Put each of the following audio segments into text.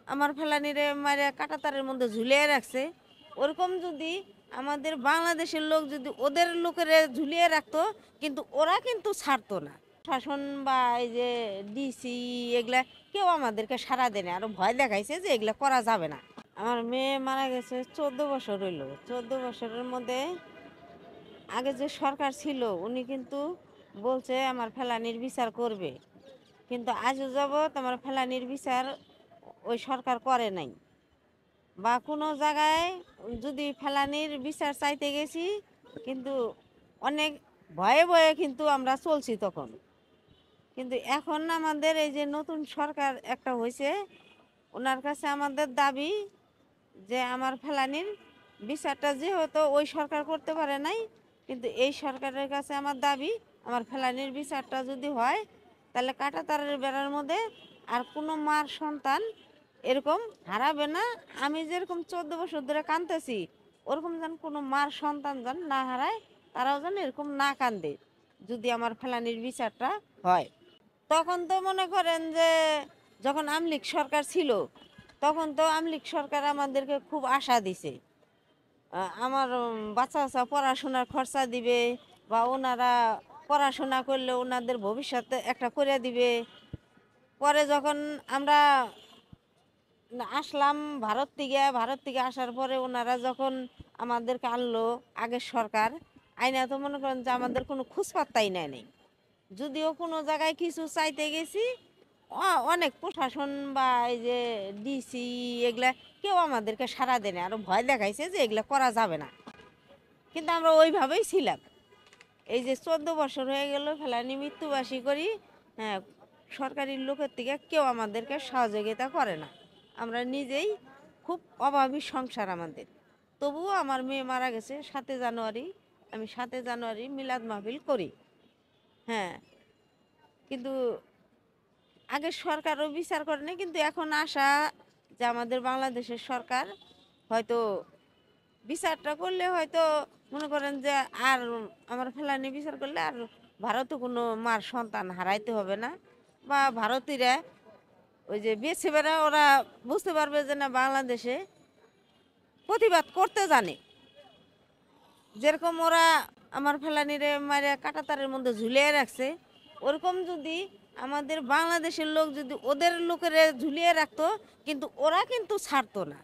আমার ফেলানিরে মারে কাঁটাতারের মধ্যে ঝুলিয়ে রাখছে, ওরকম যদি আমাদের বাংলাদেশের লোক যদি ওদের লোকের ঝুলিয়ে রাখতো, কিন্তু ওরা কিন্তু ছাড়তো না। শাসন বা এই যে ডিসি এগুলা কেউ আমাদেরকে সাড়া দেয় না, আরো ভয় দেখাইছে যে এগুলা করা যাবে না। আমার মেয়ে মারা গেছে 14 বছর হইল। 14 বছরের মধ্যে আগে যে সরকার ছিল উনি কিন্তু বলছে আমার ফেলানির বিচার করবে, কিন্তু আজও যাবৎ আমার ফেলানির বিচার ওই সরকার করে নাই। বা কোনো জায়গায় যদি ফেলানির বিচার চাইতে গেছি, কিন্তু অনেক ভয়ে ভয়ে কিন্তু আমরা চলছি তখন। কিন্তু এখন আমাদের এই যে নতুন সরকার একটা হয়েছে, ওনার কাছে আমাদের দাবি যে আমার ফেলানির বিচারটা যেহেতু ওই সরকার করতে পারে নাই, কিন্তু এই সরকারের কাছে আমার দাবি আমার ফেলানির বিচারটা যদি হয়, তাহলে কাঁটাতারের বেড়ার মধ্যে আর কোনো মার সন্তান এরকম হারাবে না। আমি যেরকম 14 বছর ধরে কাঁদতেছি, ওরকম যেন কোনো মার সন্তান যেন না হারায়, তারাও যেন এরকম না কান্দে যদি আমার ফেলানির বিচারটা হয়। তখন তো মনে করেন যে যখন আওয়ামী লীগ সরকার ছিল, তখন তো আওয়ামী লীগ সরকার আমাদেরকে খুব আশা দিছে, আমার বাচ্চা বাচ্চা পড়াশোনার খরচা দিবে, বা ওনারা পড়াশোনা করলে ওনাদের ভবিষ্যতে একটা করে দিবে। পরে যখন আমরা আসলাম ভারত থেকে আসার পরে ওনারা যখন আমাদেরকে আনলো আগের সরকার, আইনা তো মনে করেন যে আমাদের কোনো খোঁজ পাত্তাই নেয় নাই। যদিও কোনো জায়গায় কিছু চাইতে গেছি, অনেক প্রশাসন বা এই যে ডিসি এগুলা কেউ আমাদেরকে সাড়া দেয় না, আরো ভয় দেখাইছে যে এগুলা করা যাবে না। কিন্তু আমরা ওইভাবেই ছিলাম। এই যে 14 বছর হয়ে গেল ফেলানি মৃত্যুবাসী করি, হ্যাঁ, সরকারি লোকের থেকে কেউ আমাদেরকে সহযোগিতা করে না। আমরা নিজেই খুব অভাবী সংসার আমাদের। তবুও আমার মেয়ে মারা গেছে 7 জানুয়ারি, আমি 7 জানুয়ারি মিলাদ মাহফিল করি। হ্যাঁ, কিন্তু আগের সরকারও বিচার করেনি, কিন্তু এখন আশা যে আমাদের বাংলাদেশের সরকার হয়তো বিচারটা করলে হয়তো মনে করেন যে আর আমার ফেলানি বিচার করলে আর ভারতে কোনো মার সন্তান হারাইতে হবে না। বা ভারতীয়রা ওই যে বেছে বেড়া ওরা বুঝতে পারবে যে না, বাংলাদেশে প্রতিবাদ করতে জানে। যেরকম ওরা আমার ফেলানিরে মারে কাঁটাতারের মধ্যে ঝুলিয়ে রাখছে, ওরকম যদি আমাদের বাংলাদেশের লোক যদি ওদের লোকের ঝুলিয়ে রাখতো, কিন্তু ওরা কিন্তু ছাড়তো না।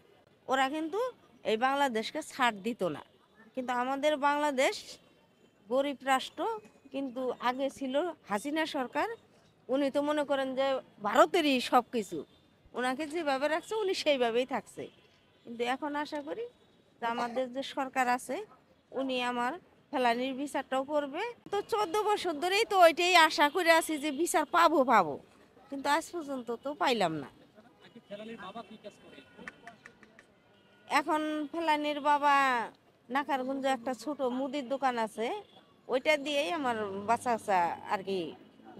ওরা কিন্তু এই বাংলাদেশকে ছাড় দিত না। কিন্তু আমাদের বাংলাদেশ গরিব রাষ্ট্র, কিন্তু আগে ছিল হাসিনা সরকার। উনি তো মনে করেন যে ভারতেরই সব কিছু, ওনাকে যেভাবে রাখছে উনি সেইভাবেই থাকছে। কিন্তু এখন আশা করি যে আমাদের যে সরকার আছে উনি আমার ফেলানির বিচারটাও করবে। তো 14 বছর ধরেই তো ওইটাই আশা করে আছি যে বিচার পাবো পাবো, কিন্তু আজ পর্যন্ত তো পাইলাম না। এখন ফেলানির বাবা নাকারগঞ্জে একটা ছোট মুদির দোকান আছে, ওইটা দিয়েই আমার বাচ্চা কাচ্চা আর কি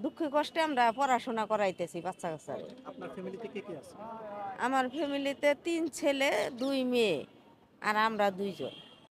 দুঃখে কষ্টে আমরা পড়াশোনা করাইতেছি বাচ্চা কাচ্চা। আপনার ফ্যামিলিতে কে কে আছে? আমার ফ্যামিলিতে 3 ছেলে 2 মেয়ে, আর আমরা 2 জন।